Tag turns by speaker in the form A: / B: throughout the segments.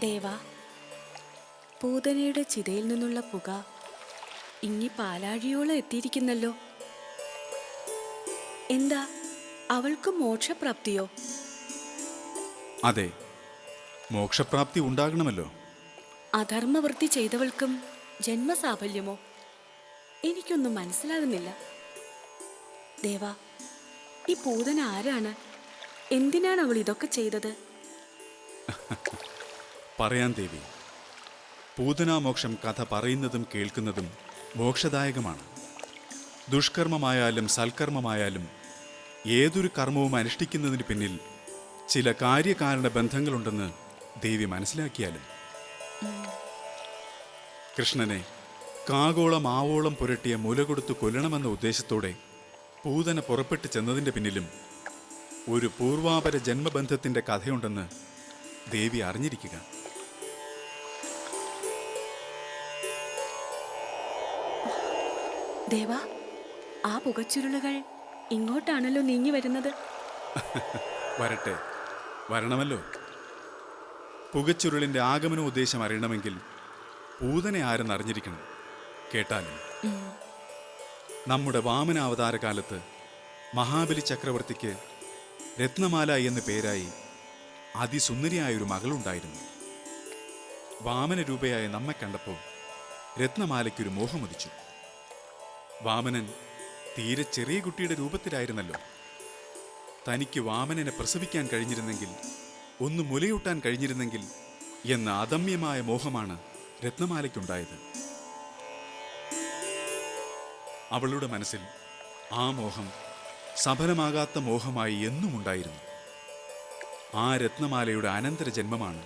A: ദേവ, പൂതനയുടെ ചിതയിൽ നിന്നുള്ള പുക ഇങ്ങി പാലാഴിയോളം എത്തിയിരിക്കുന്നല്ലോ. എന്താ, അവൾക്ക് മോക്ഷപ്രാപ്തിയോ?
B: അതെ, മോക്ഷപ്രാപ്തി ഉണ്ടാകണമല്ലോ.
A: അധർമ്മവൃത്തി ചെയ്തവൾക്കും ജന്മസാഫല്യമോ? എനിക്കൊന്നും മനസ്സിലാകുന്നില്ല. ദേവ, ഈ പൂതന ആരാണ്? എന്തിനാണ് അവൾ ഇതൊക്കെ ചെയ്തത്?
B: പറയാൻ ദേവി. പൂതനാമോക്ഷം കഥ പറയുന്നതും കേൾക്കുന്നതും മോക്ഷദായകമാണ്. ദുഷ്കർമ്മമായാലും സൽക്കർമ്മമായാലും ഏതൊരു കർമ്മവും അനുഷ്ഠിക്കുന്നതിന് പിന്നിൽ ചില കാര്യകാരണ ബന്ധങ്ങളുണ്ടെന്ന് ദേവി മനസ്സിലാക്കിയാലും. കൃഷ്ണനെ കാകോളം ആവോളം പുരട്ടിയ മുല കൊടുത്തു കൊല്ലണമെന്ന ഉദ്ദേശത്തോടെ പൂതന പുറപ്പെട്ടു ചെന്നതിൻ്റെ പിന്നിലും ഒരു പൂർവാപര ജന്മബന്ധത്തിൻ്റെ കഥയുണ്ടെന്ന് ദേവി അറിഞ്ഞിരിക്കുക.
A: ദേവ, ആ പുകച്ചുരുളുകൾ ഇങ്ങോട്ടാണല്ലോ നീങ്ങി വരുന്നത്.
B: വരട്ടെ, വരണമല്ലോ. പുകച്ചുരുളിൻ്റെ ആഗമന ഉദ്ദേശം അറിയണമെങ്കിൽ പൂതനെ ആരെന്നറിഞ്ഞിരിക്കണം. കേട്ടാലും നമ്മുടെ വാമനാവതാര കാലത്ത് മഹാബലി ചക്രവർത്തിക്ക് രത്നമാല എന്നു പേരായി അതിസുന്ദരിയായൊരു മകളുണ്ടായിരുന്നു. വാമന രൂപയായ നമ്മെ കണ്ടപ്പോൾ രത്നമാലയ്ക്കൊരു മോഹമുദിച്ചു. വാമനൻ തീരെ ചെറിയ കുട്ടിയുടെ രൂപത്തിലായിരുന്നല്ലോ. തനിക്ക് വാമനനെ പ്രസവിക്കാൻ കഴിഞ്ഞിരുന്നെങ്കിൽ, ഒന്ന് മുലയൂട്ടാൻ കഴിഞ്ഞിരുന്നെങ്കിൽ എന്ന അദമ്യമായ മോഹമാണ് രത്നമാലയ്ക്കുണ്ടായത്. അവളുടെ മനസ്സിൽ ആ മോഹം സഫലമാകാത്ത മോഹമായി എന്നും ഉണ്ടായിരുന്നു. ആ രത്നമാലയുടെ അനന്തര ജന്മമാണ്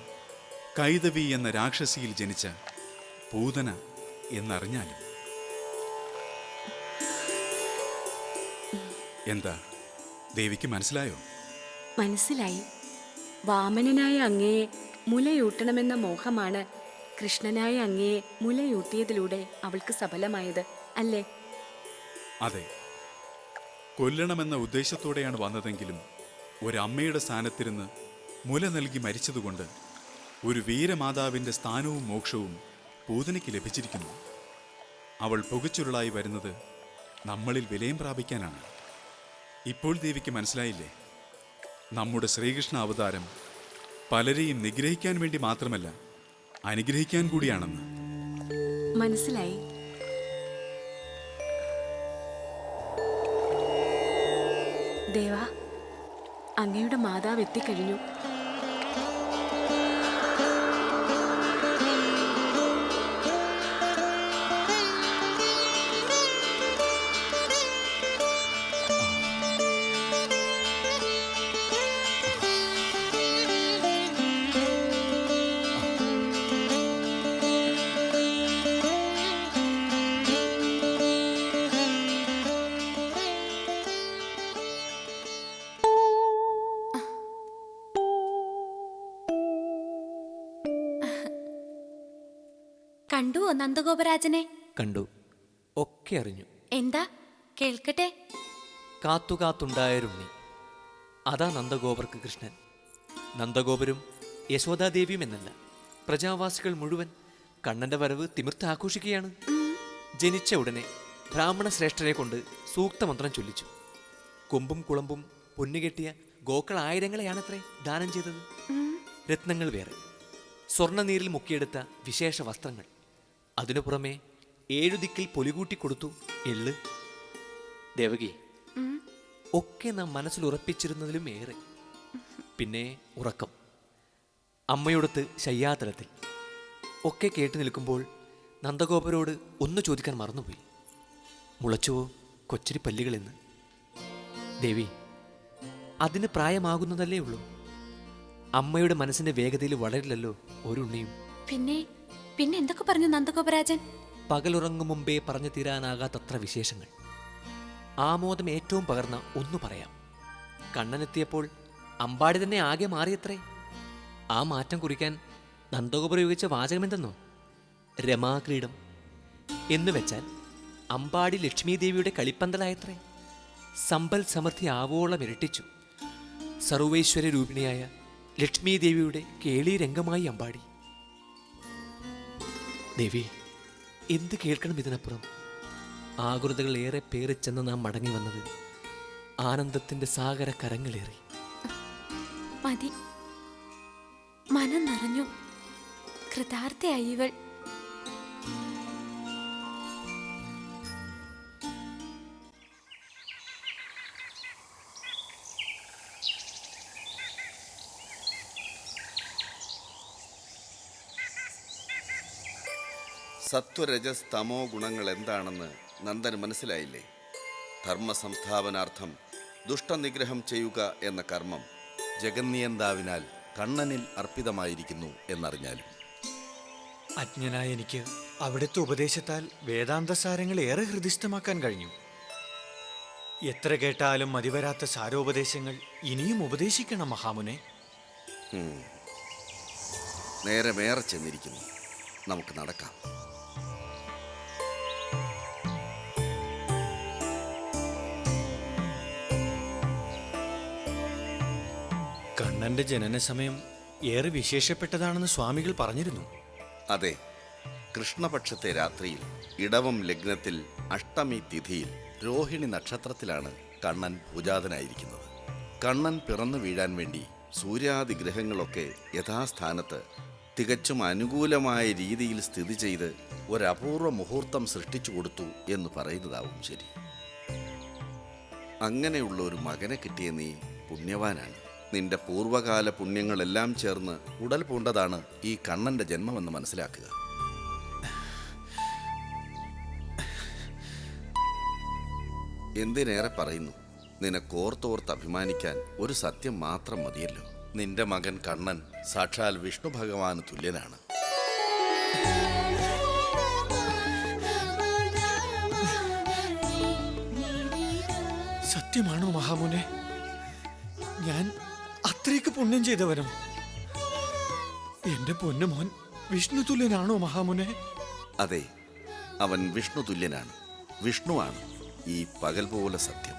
B: കൈതവി എന്ന രാക്ഷസിയിൽ ജനിച്ച പൂതന എന്നറിഞ്ഞാലും. എന്താ, ദേവിക്ക് മനസ്സിലായോ?
A: മനസ്സിലായി. വാമനനായ അങ്ങയെ മുലയൂട്ടണമെന്ന മോഹമാണ് കൃഷ്ണനായ അങ്ങയെ മുലയൂട്ടിയതിലൂടെ അവൾക്ക് സഫലമായത്, അല്ലേ?
B: അതെ, കൊല്ലണമെന്ന ഉദ്ദേശത്തോടെയാണ് വന്നതെങ്കിലും ഒരമ്മയുടെ സ്ഥാനത്തിരുന്ന് മുല നൽകി മരിച്ചതുകൊണ്ട് ഒരു വീരമാതാവിൻ്റെ സ്ഥാനവും മോക്ഷവും പൂതനയ്ക്ക് ലഭിച്ചിരിക്കുന്നു. അവൾ പുകച്ചുരുളായി വരുന്നത് നമ്മളിൽ വിലയം പ്രാപിക്കാനാണ്. ഇപ്പോൾ ദേവിക്ക് മനസ്സിലായില്ലേ? നമ്മുടെ ശ്രീകൃഷ്ണ അവതാരം പലരെയും നിഗ്രഹിക്കാൻ വേണ്ടി മാത്രമല്ല, അനുഗ്രഹിക്കാൻ കൂടിയാണെന്ന്.
A: മനസ്സിലായി. ദേവ, അങ്ങയുടെ മാതാവ് എത്തിക്കഴിഞ്ഞു. കണ്ടുവോ നന്ദഗോപരാജനെ?
C: കണ്ടു, ഒക്കെ അറിഞ്ഞു.
A: എന്താ, കേൾക്കട്ടെ.
C: കാത്തുകാത്തുണ്ടായൊരുണ്ണി, അതാ നന്ദഗോപർക്ക് കൃഷ്ണൻ. നന്ദഗോപരും യശോദാദേവിയും എന്നല്ല, പ്രജാവാസികൾ മുഴുവൻ കണ്ണന്റെ വരവ് തിമിർത്ത് ആഘോഷിക്കുകയാണ്. ജനിച്ച ഉടനെ ബ്രാഹ്മണ ശ്രേഷ്ഠരെ കൊണ്ട് സൂക്തമന്ത്രം ചൊല്ലിച്ചു. കൊമ്പും കുളമ്പും പൊന്നുകെട്ടിയ ഗോക്കൾ ആയിരങ്ങളെയാണത്രേ ദാനം ചെയ്തത്. രത്നങ്ങൾ വേറെ, സ്വർണ്ണനീരിൽ മുക്കിയെടുത്ത വിശേഷ വസ്ത്രങ്ങൾ, അതിനു പുറമെ 7 ദിക്കിൽ പൊലികൂട്ടി കൊടുത്തു എള്ള്. ദേവകി, ഒക്കെ നാം മനസ്സിൽ ഉറപ്പിച്ചിരുന്നതിലും ഏറെ. പിന്നെ ഉറക്കം, അമ്മയോടൊത്ത് ശയ്യാതലത്തിൽ ഒക്കെ കേട്ടു നിൽക്കുമ്പോൾ നന്ദഗോപരോട് ഒന്ന് ചോദിക്കാൻ മറന്നുപോയി. മുളച്ചുവോ കൊച്ചരി പല്ലുകളെന്ന്? ദേവി, അതിന് പ്രായമാകുന്നതല്ലേ ഉള്ളൂ. അമ്മയുടെ മനസ്സിന്റെ വേഗതയിൽ വളരില്ലല്ലോ ഒരു ഉണ്ണിയും.
A: പിന്നെ എന്തൊക്കെ പറഞ്ഞു നന്ദഗോപരാജൻ?
C: പകലുറങ്ങും മുമ്പേ പറഞ്ഞു തീരാനാകാത്തത്ര വിശേഷങ്ങൾ. ആമോദം ഏറ്റവും പകർന്ന ഒന്നു പറയാം. കണ്ണനെത്തിയപ്പോൾ അമ്പാടി തന്നെ ആകെ മാറിയത്രേ. ആ മാറ്റം കുറിക്കാൻ നന്ദഗോപർ ഉപയോഗിച്ച വാചകമെന്തെന്നോ? രമാക്രീഡം എന്നു വെച്ചാൽ അമ്പാടി ലക്ഷ്മീദേവിയുടെ കളിപ്പന്തലായത്രേ. സമ്പൽ സമൃദ്ധി ആവോളം ഇരട്ടിച്ചു. സർവൈശ്വര്യ രൂപിണിയായ ലക്ഷ്മീദേവിയുടെ കേളി രംഗമായി അമ്പാടി. ദേവി, എന്ത് കേൾക്കണം ഇതിനപ്പുറം? ആകുലതകൾ ഏറെ പേറിച്ചെന്ന് നാം മടങ്ങി വന്നത് ആനന്ദത്തിന്റെ സാഗര കരങ്ങളേറി.
D: മതി, മനം നിറഞ്ഞു. കൃതാർത്ഥയായി ഇവൾ.
E: സത്വരജസ് തമോ ഗുണങ്ങൾ എന്താണെന്ന് നന്ദന് മനസ്സിലായില്ലേ? ധർമ്മ സംസ്ഥാപനാർത്ഥം ദുഷ്ടനിഗ്രഹം ചെയ്യുക എന്ന കർമ്മം ജഗന്നിയന്താവിനാൽ കണ്ണനിൽ അർപ്പിതമായിരിക്കുന്നു എന്നറിഞ്ഞാലും.
F: അജ്ഞനായ എനിക്ക് അവിടുത്തെ ഉപദേശത്താൽ വേദാന്തസാരങ്ങൾ ഏറെ ഹൃദിസ്ഥമാക്കാൻ കഴിഞ്ഞു. എത്ര കേട്ടാലും മതിവരാത്ത സാരോപദേശങ്ങൾ ഇനിയും ഉപദേശിക്കണം മഹാമുനെ.
E: നേരമേറെ ചെന്നിരിക്കുന്നു, നമുക്ക് നടക്കാം.
F: കണ്ണന്റെ ജനന സമയം ഏറെ വിശേഷപ്പെട്ടതാണെന്ന് സ്വാമികൾ പറഞ്ഞിരുന്നു.
E: അതെ, കൃഷ്ണപക്ഷത്തെ രാത്രിയിൽ ഇടവം ലഗ്നത്തിൽ അഷ്ടമി തിഥിയിൽ രോഹിണി നക്ഷത്രത്തിലാണ് കണ്ണൻ ഭുജാതനായിരിക്കുന്നത്. കണ്ണൻ പിറന്നു വീഴാൻ വേണ്ടി സൂര്യാദി ഗ്രഹങ്ങളൊക്കെ യഥാസ്ഥാനത്ത് തികച്ചും അനുകൂലമായ രീതിയിൽ സ്ഥിതി ചെയ്ത് ഒരപൂർവ മുഹൂർത്തം സൃഷ്ടിച്ചു കൊടുത്തു എന്ന് പറയുന്നതാവും ശരി. അങ്ങനെയുള്ള ഒരു മകനെ കിട്ടിയ നീ പുണ്യവാനാണ്. നിന്റെ പൂർവകാല പുണ്യങ്ങളെല്ലാം ചേർന്ന് ഉടൽ പൂണ്ടതാണ് ഈ കണ്ണന്റെ ജന്മമെന്ന് മനസ്സിലാക്കുക. എന്തിനേറെ പറയുന്നു, നിനക്കോർത്തോർത്ത് അഭിമാനിക്കാൻ ഒരു സത്യം മാത്രം മതിയല്ലോ. നിന്റെ മകൻ കണ്ണൻ സാക്ഷാൽ വിഷ്ണു ഭഗവാന് തുല്യനാണ്.
F: സത്യമാണോ മഹാമുനെ? ഞാൻ അത്രയ്ക്ക് പുണ്യം ചെയ്തവനും എന്റെ പൊന്നുമോൻ വിഷ്ണു തുല്യനാണോ മഹാമുനെ?
E: അതെ, അവൻ വിഷ്ണു തുല്യനാണ്. വിഷ്ണുവാണ് ഈ പകൽ പോലെ സത്യം.